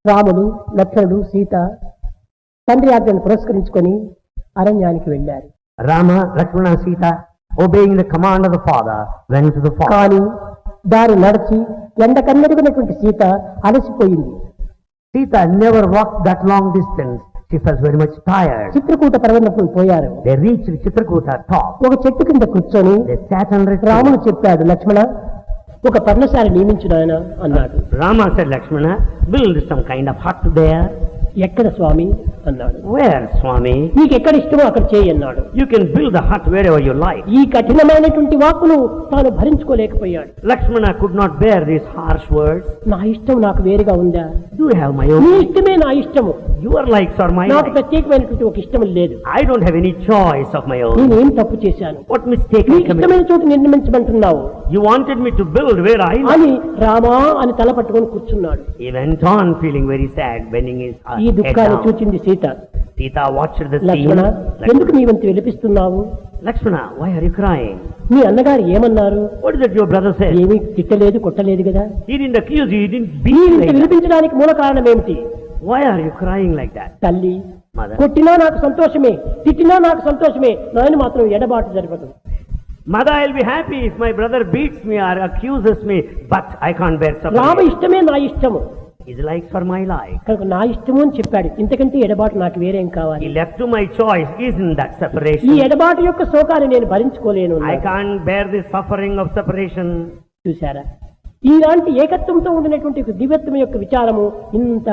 రాముడు, లక్ష్మణుడు, సీత తండ్రి ఆజ్ఞను పురస్కరించుకొని అరణ్యానికి వెళ్ళారు. Rama, Lakshmana, Sita, obeying the command of the father, went to the forest. కానీ దారి నడిచి ఎండ కన్నెరుగునటువంటి Sita అలసిపోయింది. Sita never walked that long distance. She felt very much tired. Chitrakoot పర్వతం పోయారు. They reached Chitrakuta top. ఒక చెట్టు కింద కూర్చొని They sat under a రాముడు tree. చెప్పాడు, లక్ష్మణ ఒక పర్ణశాల నియమించు నాయన అన్నాడు. Rama said, Lakshmana, build some kind of hut there. ఎక్కడ స్వామి అన్నాడు. Where, Swami? నీకు ఎక్కడ ఇష్టమో అక్కడ చేయి అన్నాడు. You can build a hut wherever you like. ఈ కఠినమైనటువంటి వాక్కును తాను భరించుకోలేకపోయాడు. Lakshmana could not bear these harsh words. నా ఇష్టం నాకు వేరుగా ఉందా? Do you have my నీ own? ఇష్టమే నా ఇష్టము. Your likes are my నాకు likes. ప్రత్యేకమైనటువంటి ఒక ఇష్టం లేదు. I don't have any choice of my own. నేనేం తప్పు చేశాను? What mistake I నీకు committed? ఇష్టమైన చోటు నిర్మించమంటున్నావు You wanted me to build where I like. అని రామా అని తల పట్టుకొని కూర్చున్నాడు. He went on feeling very sad, bending his ఈ head దుఃఖాన్ని down. చూచింది Sita. Sita watched the scene. లక్ష్మణ ఎందుకు నీవంత విలపిస్తున్నావు? Lakshmana, why are you crying? మీ అన్నగారు ఏమన్నారు? What is that your brother said? ఏమీ తిట్టలేదు, కొట్టలేదు కదా. He didn't accuse you, he didn't beat నీవు you ఇంత like that. విలపించడానికి మూల కారణం ఏమిటి? Why are you crying like that? తల్లి, Mother. కొట్టినా నాకు సంతోషమే, తిట్టినా నాకు సంతోషమే, నాయన మాత్రం ఎడబాటు జరగదు. Mother, I'll be happy if my brother beats me or accuses me, but I can't bear Rama separation. ఇష్టమే నా ఇష్టము, His likes are my like. కనుక నా ఇష్టము అని చెప్పాడు. ఇంతకంటే ఎడబాటు నాకు వేరేం He కావాలి? left to my choice, isn't that ఈ separation? ఎడబాటు యొక్క శోకాన్ని నేను భరించుకోలేను I అన్నాడు. can't bear the suffering of separation. చూశారా, ఇలాంటి ఏకత్వంతో ఉండినటువంటి ఒక దివ్యత్వం యొక్క విచారము ఇంత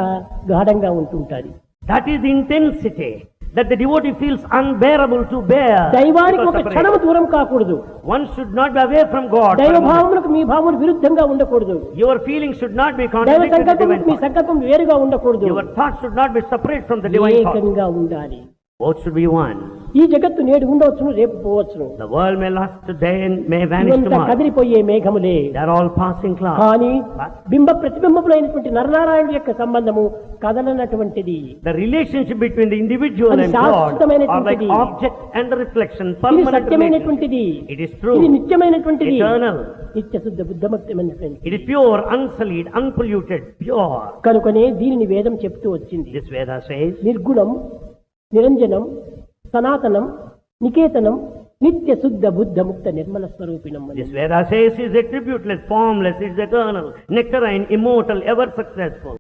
గాఢంగా ఉంటుంటుంది. That is the intensity that the devotee feels unbearable to bear. దైవానికి because ఒక separation. క్షణము దూరం కాకూడదు. One should not be away from God. దైవ భావములకు మీ భావములు విరుద్ధంగా ఉండకూడదు. Your feelings should not be దైవ contradicted to the సంకల్పం divine మీ thought. సంకల్పం వేరుగా ఉండకూడదు. Your thoughts should not be separate from the divine thought. ఏకంగా ఉండాలి. Both should be one. ఈ జగత్తు నేడు ఉండవచ్చును, రేపు పోవచ్చును. The world may last today and may vanish ఇవంతా tomorrow. కదిలిపోయే మేఘములే. They are all passing clouds. కానీ బింబ ప్రతిబింబములైనటువంటి నరనారాయణుడి యొక్క సంబంధము కదలనటువంటిది. The relationship between the individual అది and God are like శాశ్వతమైనటువంటిది. object and reflection, ఇది permanent relationship. సత్యమైనటువంటిది. It is true. ఇది నిత్యమైనటువంటిది. Eternal. నిత్య శుద్ధ బుద్ధమక్తమైనటువంటిది. It is pure, unsullied, unpolluted, pure. కనుకనే దీనిని వేదం చెప్తూ వచ్చింది. This Veda says, నిర్గుణం, నిరంజనం, సనాతనం, నికేతనం, నిత్య శుద్ధ బుద్ధ ముక్త నిర్మల స్వరూపిణం అని. this Veda says is attributeless, formless, is eternal, nectarine, immortal, ever successful.